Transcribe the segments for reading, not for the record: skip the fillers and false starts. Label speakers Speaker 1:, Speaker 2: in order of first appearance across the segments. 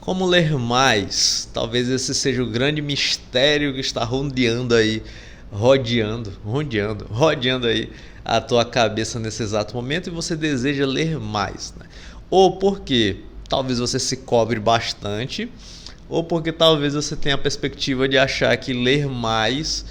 Speaker 1: Como ler mais? Talvez esse seja o grande mistério que está rodeando aí, rodeando aí a tua cabeça nesse exato momento e você deseja ler mais, né? Ou porque talvez você se cobre bastante, ou porque talvez você tenha a perspectiva de achar que ler mais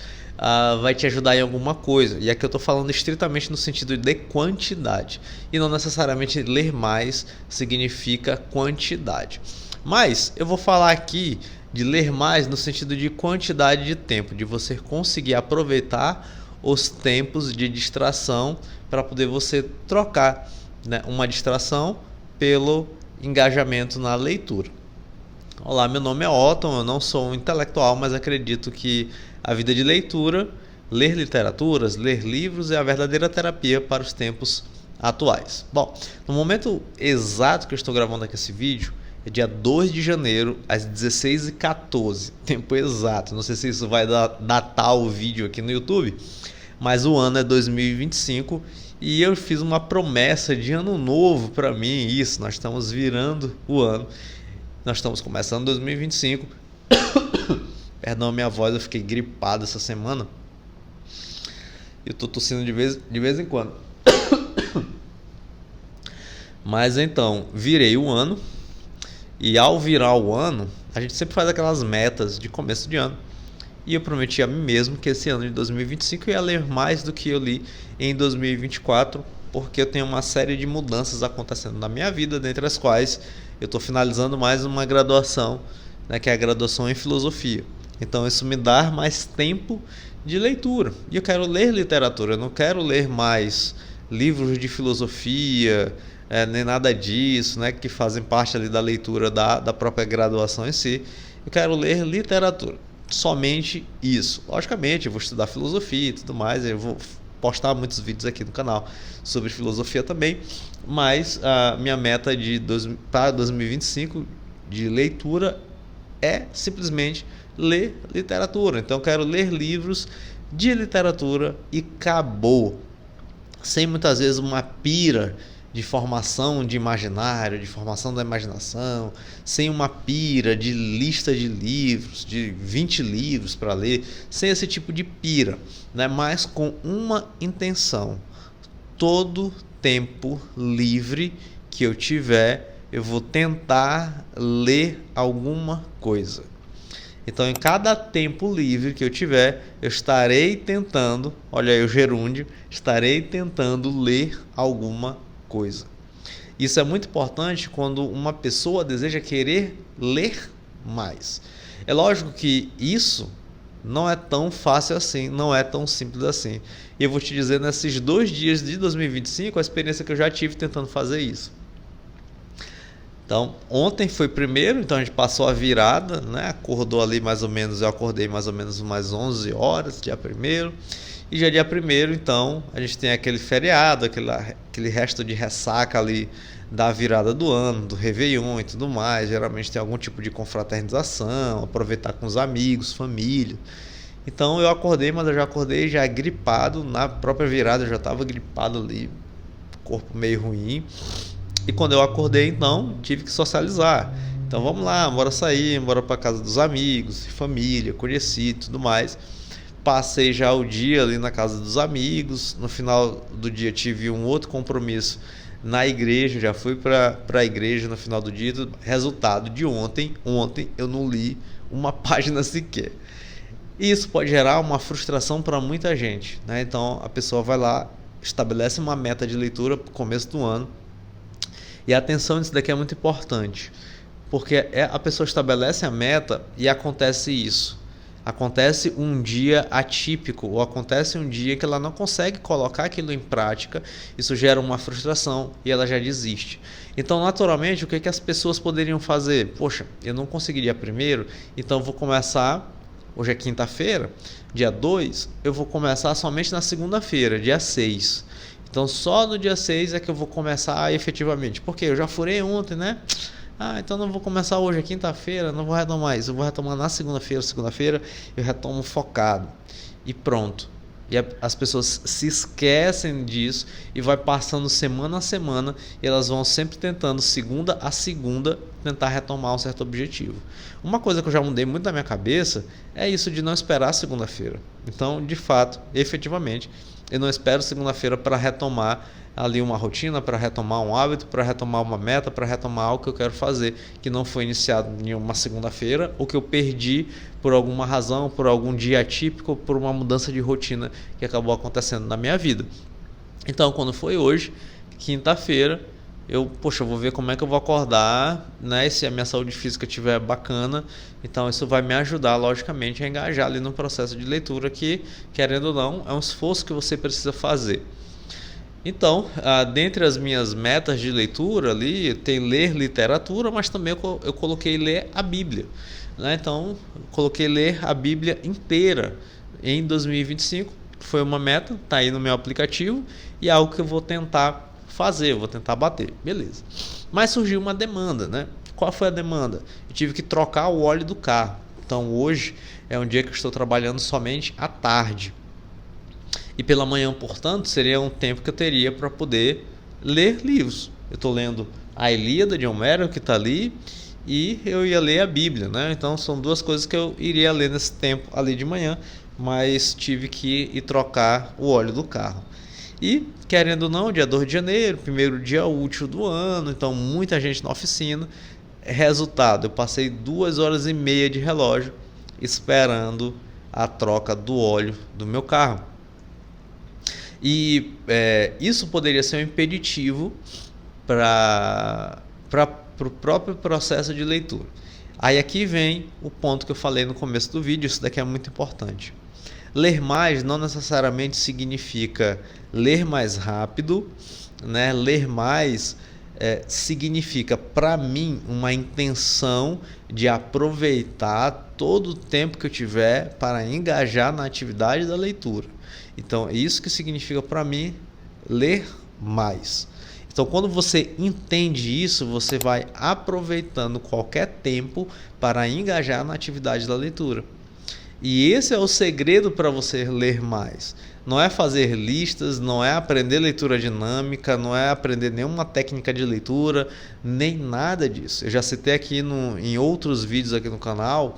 Speaker 1: vai te ajudar em alguma coisa. E aqui eu estou falando estritamente no sentido de quantidade, e não necessariamente ler mais significa quantidade. Mas eu vou falar aqui de ler mais no sentido de quantidade de tempo, de você conseguir aproveitar os tempos de distração para poder você trocar, né, uma distração pelo engajamento na leitura. Olá, meu nome é Otton, eu não sou um intelectual, mas acredito que a vida de leitura, ler literaturas, ler livros é a verdadeira terapia para os tempos atuais. Bom, no momento exato que eu estou gravando aqui esse vídeo, é dia 2 de janeiro, às 16h14, tempo exato. Não sei se isso vai datar o vídeo aqui no YouTube, mas o ano é 2025 e eu fiz uma promessa de ano novo para mim. Isso, nós estamos virando o ano, nós estamos começando 2025. Perdão a minha voz, eu fiquei gripado essa semana. Eu tô tossindo de vez em quando. Mas então, virei o ano. E ao virar o ano, a gente sempre faz aquelas metas de começo de ano. E eu prometi a mim mesmo que esse ano de 2025 eu ia ler mais do que eu li em 2024, porque eu tenho uma série de mudanças acontecendo na minha vida, dentre as quais eu estou finalizando mais uma graduação, né, que é a graduação em filosofia. Então isso me dá mais tempo de leitura. E eu quero ler literatura, eu não quero ler mais livros de filosofia, nem nada disso, né, que fazem parte ali da leitura da própria graduação em si. Eu quero ler literatura, somente isso. Logicamente, eu vou estudar filosofia e tudo mais, eu vou postar muitos vídeos aqui no canal sobre filosofia também, mas a minha meta para 2025 de leitura é simplesmente ler literatura. Então eu quero ler livros de literatura e acabou. Sem muitas vezes uma pira de formação de imaginário, de formação da imaginação, sem uma pira de lista de livros, de 20 livros para ler, sem esse tipo de pira, né? Mas com uma intenção: todo tempo livre que eu tiver, eu vou tentar ler alguma coisa. Então, em cada tempo livre que eu tiver, eu estarei tentando, olha aí o gerúndio, estarei tentando ler alguma coisa. Isso é muito importante quando uma pessoa deseja querer ler mais. É lógico que isso não é tão fácil assim, não é tão simples assim. E eu vou te dizer, nesses 2 dias de 2025, a experiência que eu já tive tentando fazer isso. Então, ontem foi primeiro, então a gente passou a virada, né? Acordou ali mais ou menos, eu acordei mais ou menos umas 11 horas, dia 1º. E já dia 1º, então, a gente tem aquele feriado, aquele resto de ressaca ali da virada do ano, do Réveillon e tudo mais. Geralmente tem algum tipo de confraternização, aproveitar com os amigos, família. Então eu acordei, mas eu já acordei já gripado, na própria virada eu já estava gripado ali, corpo meio ruim. E quando eu acordei, então, tive que socializar. Então vamos lá, bora sair, bora para casa dos amigos, família, conheci e tudo mais. Passei já o dia ali na casa dos amigos. No final do dia tive um outro compromisso na igreja, já fui para a igreja no final do dia. Resultado de ontem eu não li uma página sequer. Isso pode gerar uma frustração para muita gente, né? Então a pessoa vai lá, estabelece uma meta de leitura para o começo do ano. E a atenção nisso daqui é muito importante, porque a pessoa estabelece a meta e acontece isso. Acontece um dia atípico, ou acontece um dia que ela não consegue colocar aquilo em prática, isso gera uma frustração e ela já desiste. Então, naturalmente, o que as pessoas poderiam fazer? Poxa, eu não consegui dia 1º, então vou começar, hoje é quinta-feira, dia 2, eu vou começar somente na segunda-feira, dia 6. Então só no dia 6 é que eu vou começar efetivamente. Porque eu já furei ontem, né? Então não vou começar hoje, é quinta-feira, não vou retomar isso. Eu vou retomar na segunda-feira eu retomo focado. E pronto. E as pessoas se esquecem disso e vai passando semana a semana e elas vão sempre tentando, segunda a segunda, tentar retomar um certo objetivo. Uma coisa que eu já mudei muito na minha cabeça é isso de não esperar segunda-feira. Então, de fato, efetivamente, eu não espero segunda-feira para retomar ali uma rotina, para retomar um hábito, para retomar uma meta, para retomar algo que eu quero fazer, que não foi iniciado em uma segunda-feira, ou que eu perdi por alguma razão, por algum dia atípico, por uma mudança de rotina que acabou acontecendo na minha vida. Então, quando foi hoje, quinta-feira, eu vou ver como é que eu vou acordar, né? Se a minha saúde física estiver bacana, então isso vai me ajudar, logicamente, a engajar ali no processo de leitura que, querendo ou não, é um esforço que você precisa fazer. Então, dentre as minhas metas de leitura ali, tem ler literatura, mas também eu coloquei ler a Bíblia, né? Então, coloquei ler a Bíblia inteira em 2025, foi uma meta, tá aí no meu aplicativo, e é algo que eu vou tentar fazer, vou tentar bater, beleza. Mas surgiu uma demanda, né? Qual foi a demanda? Eu tive que trocar o óleo do carro. Então, hoje é um dia que eu estou trabalhando somente à tarde. E pela manhã, portanto, seria um tempo que eu teria para poder ler livros. Eu estou lendo a Ilíada de Homero, que está ali, e eu ia ler a Bíblia, né? Então são duas coisas que eu iria ler nesse tempo ali de manhã, mas tive que ir trocar o óleo do carro. E, querendo ou não, dia 2 de janeiro, primeiro dia útil do ano, então muita gente na oficina. Resultado, eu passei 2 horas e meia de relógio esperando a troca do óleo do meu carro. E isso poderia ser um impeditivo para o próprio processo de leitura. Aí aqui vem o ponto que eu falei no começo do vídeo, isso daqui é muito importante. Ler mais não necessariamente significa ler mais rápido, né? Ler mais significa, para mim, uma intenção de aproveitar todo o tempo que eu tiver para engajar na atividade da leitura. Então, é isso que significa para mim ler mais. Então, quando você entende isso, você vai aproveitando qualquer tempo para engajar na atividade da leitura. E esse é o segredo para você ler mais. Não é fazer listas, não é aprender leitura dinâmica, não é aprender nenhuma técnica de leitura, nem nada disso. Eu já citei aqui em outros vídeos aqui no canal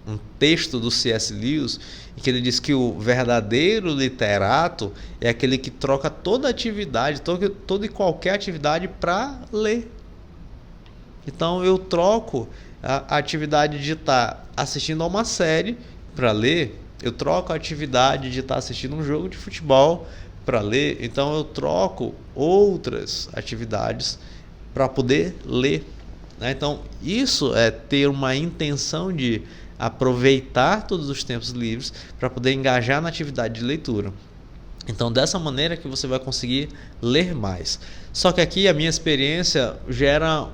Speaker 1: um texto do C.S. Lewis, em que ele diz que o verdadeiro literato é aquele que troca toda atividade, toda e qualquer atividade para ler. Então eu troco a atividade de estar assistindo a uma série para ler, eu troco a atividade de estar assistindo um jogo de futebol para ler, então eu troco outras atividades para poder ler, né? Então isso é ter uma intenção de aproveitar todos os tempos livres para poder engajar na atividade de leitura. Então, dessa maneira que você vai conseguir ler mais. Só que aqui a minha experiência gera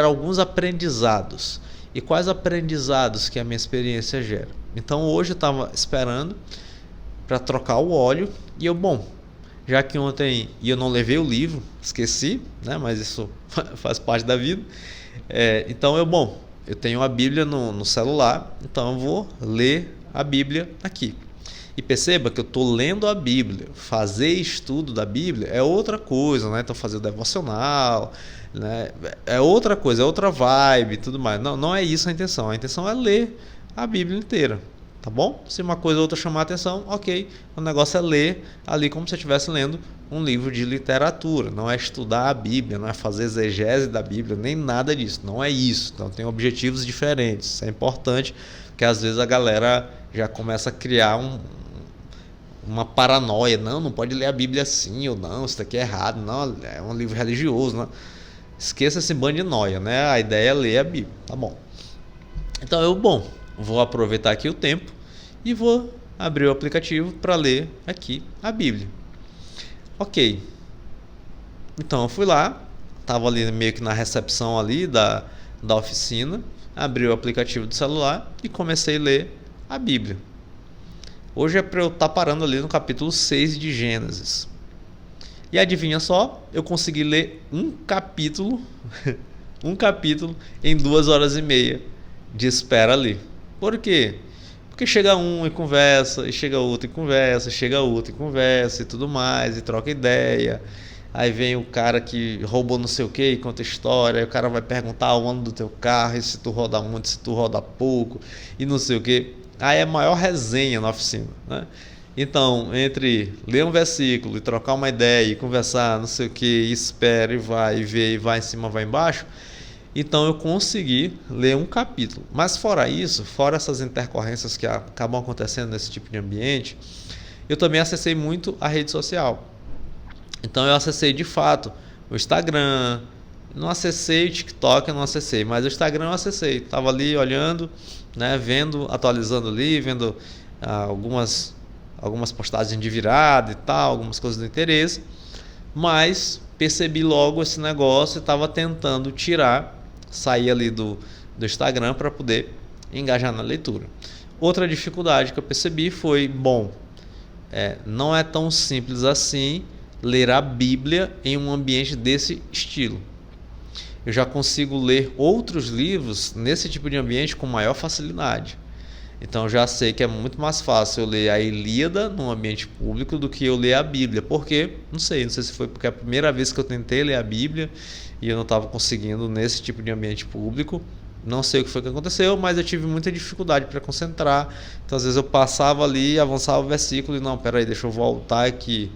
Speaker 1: alguns aprendizados. E quais aprendizados que a minha experiência gera? Então, hoje eu estava esperando para trocar o óleo e já que ontem eu não levei o livro, esqueci, né? Mas isso faz parte da vida. Então, eu tenho a Bíblia no celular, então eu vou ler a Bíblia aqui. E perceba que eu estou lendo a Bíblia. Fazer estudo da Bíblia é outra coisa, né? Então fazer o devocional, né? É outra coisa, é outra vibe e tudo mais. Não é isso a intenção. A intenção é ler a Bíblia inteira, tá bom? Se uma coisa ou outra chamar a atenção, ok. O negócio é ler ali como se você estivesse lendo um livro de literatura. Não é estudar a Bíblia, não é fazer exegese da Bíblia, nem nada disso. Não é isso. Então tem objetivos diferentes. Isso é importante, porque às vezes a galera já começa a criar uma paranoia. Não pode ler a Bíblia assim, ou não, isso daqui é errado, não, é um livro religioso, não. Esqueça esse bando de noia, né? A ideia é ler a Bíblia, tá bom? Então vou aproveitar aqui o tempo e vou abrir o aplicativo para ler aqui a Bíblia. Ok. Então eu fui lá, estava ali meio que na recepção ali da oficina, abri o aplicativo do celular e comecei a ler a Bíblia. Hoje é para eu estar parando ali no capítulo 6 de Gênesis. E adivinha só, eu consegui ler um capítulo em 2 horas e meia de espera ali. Por quê? Porque chega um e conversa, e chega outro e conversa, chega outro e conversa e tudo mais, e troca ideia. Aí vem o cara que roubou não sei o que e conta história, aí o cara vai perguntar o ano do teu carro, e se tu roda muito, se tu roda pouco, e não sei o que. Aí é a maior resenha na oficina, né? Então, entre ler um versículo e trocar uma ideia e conversar, não sei o que, e espera e vai, e vê, e vai em cima, vai embaixo, então eu consegui ler um capítulo. Mas fora isso, fora essas intercorrências que acabam acontecendo nesse tipo de ambiente, eu também acessei muito a rede social. Então eu acessei de fato o Instagram, não acessei o TikTok, eu não acessei, mas o Instagram eu acessei. Estava ali olhando, né, vendo, atualizando ali, vendo algumas postagens de virada e tal, algumas coisas do interesse, mas percebi logo esse negócio e estava tentando sair ali do Instagram para poder engajar na leitura. Outra dificuldade que eu percebi foi, não é tão simples assim ler a Bíblia em um ambiente desse estilo. Eu já consigo ler outros livros nesse tipo de ambiente com maior facilidade. Então eu já sei que é muito mais fácil eu ler a Ilíada num ambiente público do que eu ler a Bíblia. Por quê? Não sei se foi porque é a primeira vez que eu tentei ler a Bíblia e eu não estava conseguindo nesse tipo de ambiente público. Não sei o que foi que aconteceu, mas eu tive muita dificuldade para concentrar. Então às vezes eu passava ali, avançava o versículo e não, peraí, deixa eu voltar aqui.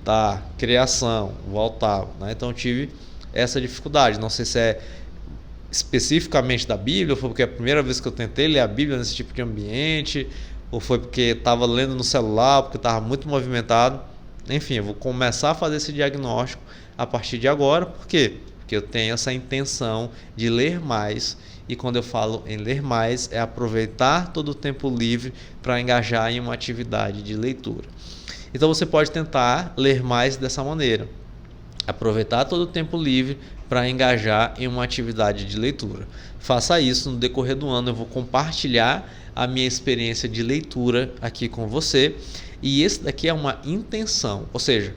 Speaker 1: Tá, criação, voltava, né? Então eu tive essa dificuldade. Não sei se é especificamente da Bíblia, ou foi porque é a primeira vez que eu tentei ler a Bíblia nesse tipo de ambiente, ou foi porque estava lendo no celular, porque estava muito movimentado. Enfim, eu vou começar a fazer esse diagnóstico a partir de agora. Por quê? Porque eu tenho essa intenção de ler mais, e quando eu falo em ler mais, é aproveitar todo o tempo livre para engajar em uma atividade de leitura. Então você pode tentar ler mais dessa maneira. Aproveitar todo o tempo livre para engajar em uma atividade de leitura. Faça isso no decorrer do ano. Eu vou compartilhar a minha experiência de leitura aqui com você. E esse daqui é uma intenção. Ou seja,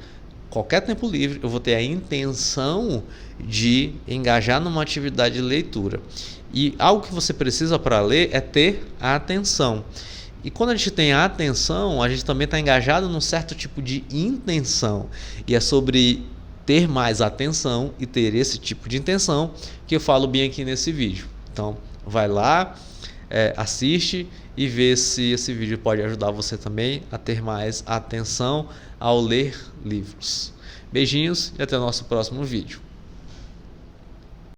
Speaker 1: qualquer tempo livre eu vou ter a intenção de engajar numa atividade de leitura. E algo que você precisa para ler é ter a atenção. E quando a gente tem a atenção, a gente também está engajado num certo tipo de intenção. E é sobre ter mais atenção e ter esse tipo de intenção que eu falo bem aqui nesse vídeo. Então, vai lá, assiste e vê se esse vídeo pode ajudar você também a ter mais atenção ao ler livros. Beijinhos e até o nosso próximo vídeo.